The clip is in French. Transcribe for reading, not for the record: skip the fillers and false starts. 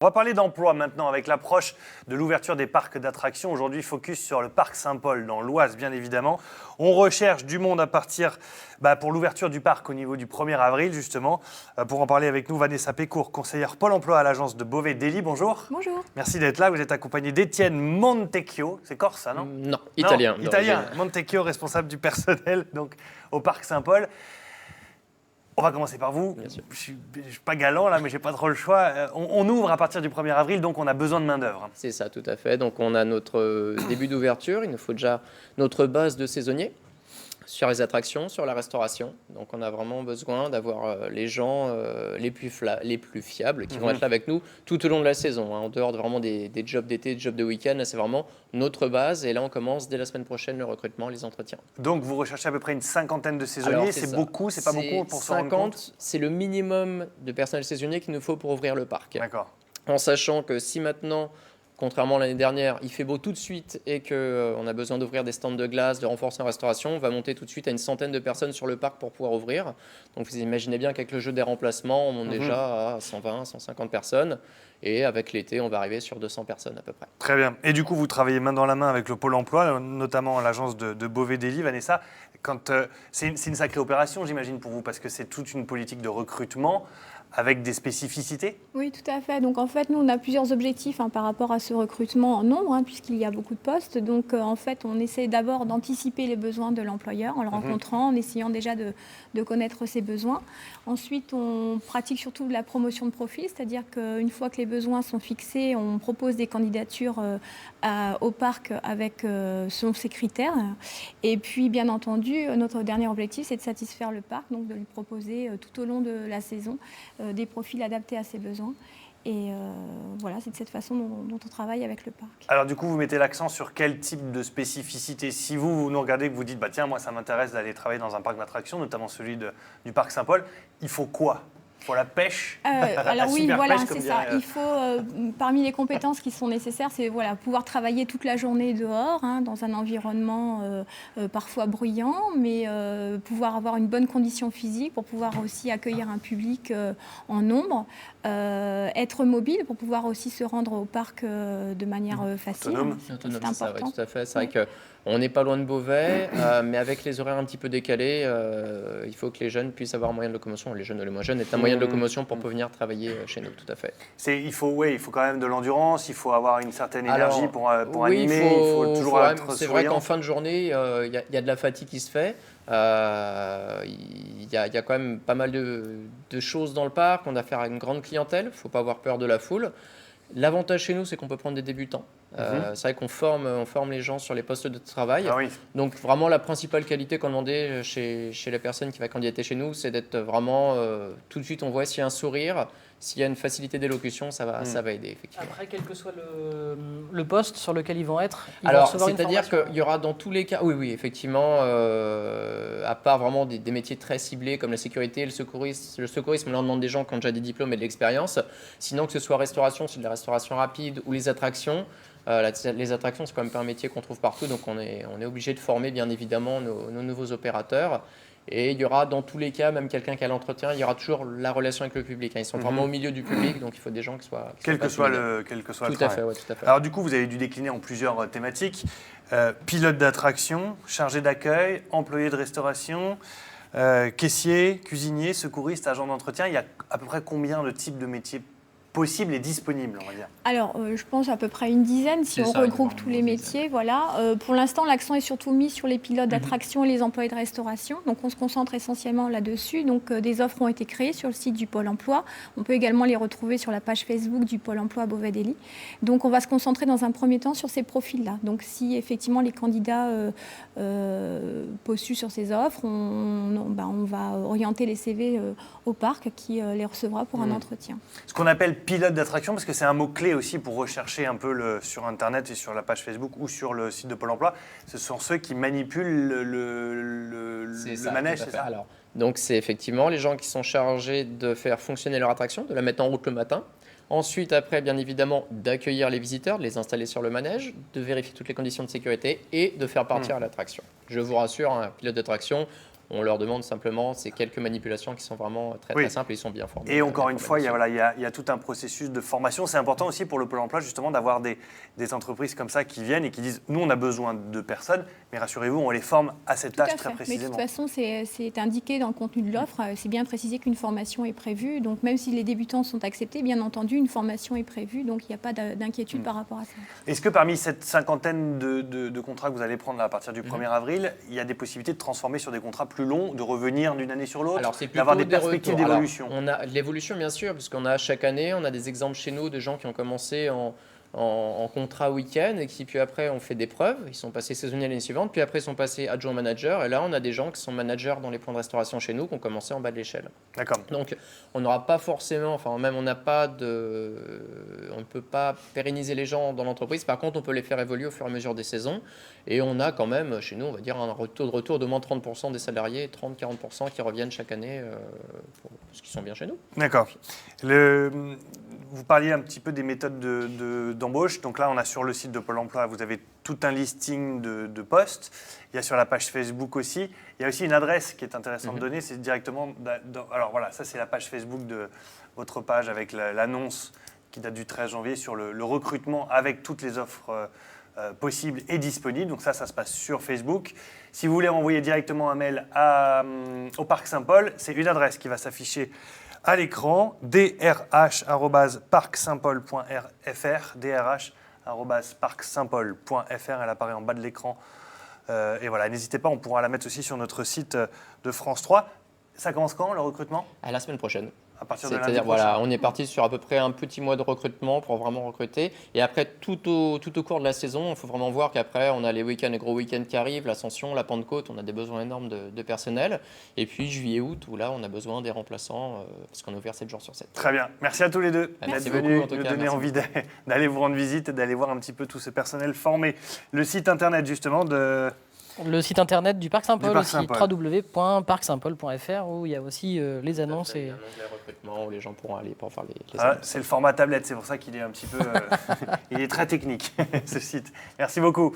On va parler d'emploi maintenant avec l'approche de l'ouverture des parcs d'attractions. Aujourd'hui, focus sur le parc Saint-Paul dans l'Oise, bien évidemment. On recherche du monde à partir pour l'ouverture du parc au niveau du 1er avril, justement. Pour en parler avec nous, Vanessa Pécourt, conseillère Pôle emploi à l'agence de Beauvais-Delhi. Bonjour. Bonjour. Merci d'être là. Vous êtes accompagné d'Étienne Montecchio. C'est corse, ça, non? Non, italien. Non, italien. Montecchio, responsable du personnel donc, au parc Saint-Paul. On va commencer par vous. Je ne suis pas galant là, mais je n'ai pas trop le choix. On ouvre à partir du 1er avril, donc on a besoin de main-d'œuvre. C'est ça, tout à fait. Donc on a notre début d'ouverture. Il nous faut déjà notre base de saisonniers sur les attractions, sur la restauration. Donc on a vraiment besoin d'avoir les gens les plus fiables qui vont être là avec nous tout au long de la saison. En dehors de vraiment des jobs d'été, des jobs de week-end, c'est vraiment notre base. Et là, on commence dès la semaine prochaine le recrutement, les entretiens. Donc vous recherchez à peu près une cinquantaine de saisonniers. C'est beaucoup, c'est pas beaucoup pour se rendre compte? 50, c'est le minimum de personnel saisonnier qu'il nous faut pour ouvrir le parc. D'accord. En sachant que si maintenant, contrairement à l'année dernière, il fait beau tout de suite et qu'on a besoin d'ouvrir des stands de glace, de renforcer la restauration, on va monter tout de suite à une centaine de personnes sur le parc pour pouvoir ouvrir. Donc vous imaginez bien qu'avec le jeu des remplacements, on monte déjà à 120, 150 personnes. Et avec l'été, on va arriver sur 200 personnes à peu près. Très bien. Et du coup, vous travaillez main dans la main avec le Pôle emploi, notamment l'agence de Beauvais-Delhi. Vanessa, c'est une sacrée opération, j'imagine, pour vous, parce que c'est toute une politique de recrutement avec des spécificités? Oui, tout à fait. Donc en fait, nous, on a plusieurs objectifs par rapport à ce recrutement en nombre, puisqu'il y a beaucoup de postes. Donc en fait, on essaie d'abord d'anticiper les besoins de l'employeur en le rencontrant, en essayant déjà de connaître ses besoins. Ensuite, on pratique surtout de la promotion de profil, c'est-à-dire qu'une fois que les besoins sont fixés, on propose des candidatures au parc avec selon ses critères. Et puis, bien entendu, notre dernier objectif, c'est de satisfaire le parc, donc de lui proposer tout au long de la saison des profils adaptés à ses besoins. Et voilà, c'est de cette façon dont on travaille avec le parc. Alors du coup, vous mettez l'accent sur quel type de spécificité? Si vous nous regardez et que vous dites, tiens, moi ça m'intéresse d'aller travailler dans un parc d'attractions, notamment celui du parc Saint-Paul, il faut quoi? Il faut la pêche? Alors oui, super voilà, pêche, c'est ça. Il faut, parmi les compétences qui sont nécessaires, c'est pouvoir travailler toute la journée dehors, dans un environnement parfois bruyant, mais pouvoir avoir une bonne condition physique pour pouvoir aussi accueillir un public en nombre, être mobile pour pouvoir aussi se rendre au parc de manière facile. Autonome. C'est Autonome, c'est ça, important. ouais, tout à fait. C'est vrai qu'on n'est pas loin de Beauvais, mais avec les horaires un petit peu décalés, il faut que les jeunes puissent avoir un moyen de locomotion. Les jeunes ou les moins jeunes, est un moyen de locomotion pour venir travailler chez nous, tout à fait. Il faut quand même de l'endurance, il faut avoir une certaine énergie pour animer, il faut toujours être souriant. C'est vrai qu'en fin de journée, il y a de la fatigue qui se fait. Il y a quand même pas mal de choses dans le parc. On a affaire à une grande clientèle, il ne faut pas avoir peur de la foule. L'avantage chez nous, c'est qu'on peut prendre des débutants. C'est vrai qu'on forme les gens sur les postes de travail. Ah oui. Donc vraiment, la principale qualité qu'on demandait chez la personne qui va candidater chez nous, c'est d'être vraiment, tout de suite, on voit s'il y a un sourire, s'il y a une facilité d'élocution, ça va aider, effectivement. Après, quel que soit le poste sur lequel ils vont être, Alors, c'est-à-dire qu'il y aura dans tous les cas, oui, effectivement, à part vraiment des métiers très ciblés comme la sécurité, le secourisme, là on demande des gens qui ont déjà des diplômes et de l'expérience. Sinon, que ce soit restauration, c'est de la restauration rapide ou les attractions. Les attractions, c'est quand même pas un métier qu'on trouve partout, donc on est obligé de former bien évidemment nos nouveaux opérateurs. Et il y aura dans tous les cas, même quelqu'un qui a l'entretien, il y aura toujours la relation avec le public. Ils sont vraiment au milieu du public, donc il faut des gens qui soient quel que soit le tout travail. Tout à fait. Alors du coup, vous avez dû décliner en plusieurs thématiques. Pilote d'attraction, chargé d'accueil, employé de restauration, caissier, cuisinier, secouriste, agent d'entretien. Il y a à peu près combien de types de métiers possibles et disponibles, on va dire? Alors, je pense à peu près une dizaine, si on regroupe tous les métiers. Voilà. Pour l'instant, l'accent est surtout mis sur les pilotes d'attraction et les employés de restauration. Donc, on se concentre essentiellement là-dessus. Donc, des offres ont été créées sur le site du Pôle emploi. On peut également les retrouver sur la page Facebook du Pôle emploi à Beauvais-Delhi. Donc, on va se concentrer dans un premier temps sur ces profils-là. Donc, si effectivement les candidats postulent sur ces offres, on va orienter les CV au parc qui les recevra pour un entretien. Ce qu'on appelle pilote d'attraction, parce que c'est un mot-clé aussi pour rechercher un peu sur Internet et sur la page Facebook ou sur le site de Pôle emploi. Ce sont ceux qui manipulent le manège, c'est ça? Alors, donc, c'est effectivement les gens qui sont chargés de faire fonctionner leur attraction, de la mettre en route le matin. Ensuite, après, bien évidemment, d'accueillir les visiteurs, de les installer sur le manège, de vérifier toutes les conditions de sécurité et de faire partir à l'attraction. Je vous rassure, un pilote d'attraction, On leur demande simplement ces quelques manipulations qui sont vraiment très, Oui. très simples et ils sont bien formés. Et encore une fois, il y, a, là-dessus. voilà, il y a tout un processus de formation. C'est important aussi pour le Pôle emploi, justement, d'avoir des entreprises comme ça qui viennent et qui disent « Nous, on a besoin de personnes, mais rassurez-vous, on les forme à cette Tout à tâche très fait. Mais de précisément. toute façon, c'est indiqué dans le contenu de l'offre. C'est bien précisé qu'une formation est prévue. Donc, même si les débutants sont acceptés, bien entendu, une formation est prévue. Donc, il n'y a pas d'inquiétude par rapport à ça. Est-ce que parmi cette cinquantaine de contrats que vous allez prendre là, à partir du 1er avril, il y a des possibilités de transformer sur des contrats plus longs, de revenir d'une année sur l'autre, Alors, c'est plutôt d'avoir des perspectives retours. Alors, d'évolution? on a de l'évolution, bien sûr, parce qu'on a chaque année, on a des exemples chez nous de gens qui ont commencé en contrat week-end et qui, puis après, ont fait des preuves. Ils sont passés saisonniers l'année suivante, puis après, ils sont passés adjoints managers. Et là, on a des gens qui sont managers dans les points de restauration chez nous, qui ont commencé en bas de l'échelle. D'accord. Donc, on n'aura pas forcément, enfin, même on n'a pas on ne peut pas pérenniser les gens dans l'entreprise. Par contre, on peut les faire évoluer au fur et à mesure des saisons. Et on a quand même, chez nous, on va dire un taux de retour de moins 30% des salariés, 30-40% qui reviennent chaque année, parce qu'ils sont bien chez nous. D'accord. Vous parliez un petit peu des méthodes d'embauche. Donc là, on a sur le site de Pôle emploi, vous avez tout un listing de postes. Il y a sur la page Facebook aussi. Il y a aussi une adresse qui est intéressante de donner. C'est directement. Alors voilà, ça, c'est la page Facebook de votre page avec l'annonce qui date du 13 janvier sur le recrutement avec toutes les offres possibles et disponibles. Donc ça se passe sur Facebook. Si vous voulez envoyer directement un mail au Parc Saint-Paul, c'est une adresse qui va s'afficher à l'écran, drh@parcsaintpaul.fr, drh@parcsaintpaul.fr, elle apparaît en bas de l'écran. Et voilà, n'hésitez pas, on pourra la mettre aussi sur notre site de France 3. Ça commence quand, le recrutement? À la semaine prochaine. À partir de lundi C'est-à-dire, prochain. voilà, on est parti sur à peu près un petit mois de recrutement pour vraiment recruter. Et après, tout au cours de la saison, il faut vraiment voir qu'après, on a les week-ends, les gros week-ends qui arrivent, l'Ascension, la Pentecôte, on a des besoins énormes de personnel. Et puis juillet, août, où là, on a besoin des remplaçants, parce qu'on est ouvert 7 jours sur 7. Très bien. Merci à tous les deux Merci d'être beaucoup, venus en tout nous cas, donner merci envie d'aller vous rendre visite et d'aller voir un petit peu tout ce personnel formé. Le site internet, justement, de... Le site internet du Parc Saint-Paul, Du Parc aussi Saint-Paul. www.parcsaintpaul.fr, où il y a aussi les annonces. Il y Et... a un onglet recrutement où les gens pourront aller pour faire les Ah, annonces. c'est le format tablette, c'est pour ça qu'il est un petit peu... il est très technique, ce site. Merci beaucoup.